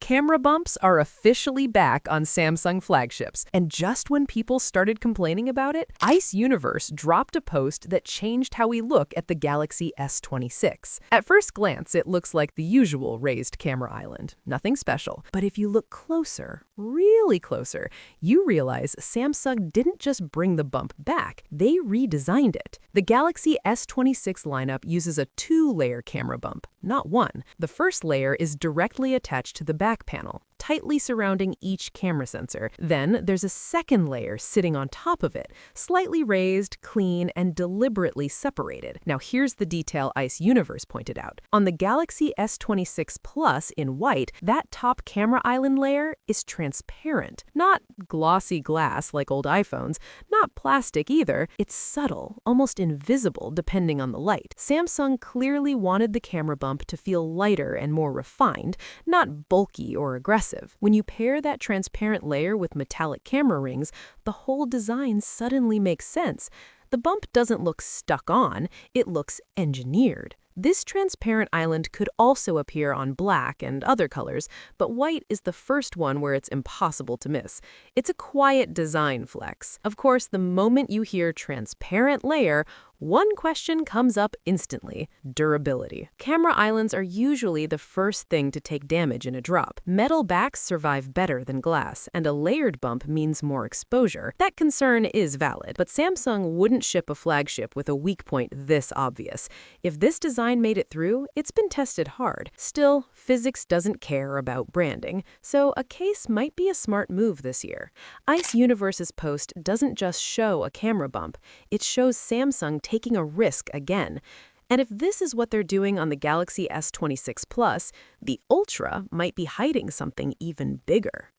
Camera bumps are officially back on Samsung flagships, and just when people started complaining about it, IceUniverse dropped a post that changed how we look at the Galaxy S26. At first glance, it looks like the usual raised camera island. Nothing special. But if you look closer, really closer, you realize Samsung didn't just bring the bump back, they redesigned it. The Galaxy S26 lineup uses a two-layer camera bump, not one. The first layer is directly attached to the back panel, tightly surrounding each camera sensor. Then there's a second layer sitting on top of it, slightly raised, clean, and deliberately separated. Now here's the detail IceUniverse pointed out. On the Galaxy S26 Plus in white, that top camera island layer is transparent. Not glossy glass like old iPhones, not plastic either. It's subtle, almost invisible depending on the light. Samsung clearly wanted the camera bump to feel lighter and more refined, not bulky or aggressive. When you pair that transparent layer with metallic camera rings, the whole design suddenly makes sense. The bump doesn't look stuck on, it looks engineered. This transparent island could also appear on black and other colors, but white is the first one where it's impossible to miss. It's a quiet design flex. Of course, the moment you hear transparent layer, one question comes up instantly: durability. Camera islands are usually the first thing to take damage in a drop. Metal backs survive better than glass, and a layered bump means more exposure. That concern is valid, but Samsung wouldn't ship a flagship with a weak point this obvious. If this design made it through, it's been tested hard. Still, physics doesn't care about branding, so a case might be a smart move this year. IceUniverse's post doesn't just show a camera bump, it shows Samsung taking a risk again. And if this is what they're doing on the Galaxy S26 Plus, the Ultra might be hiding something even bigger.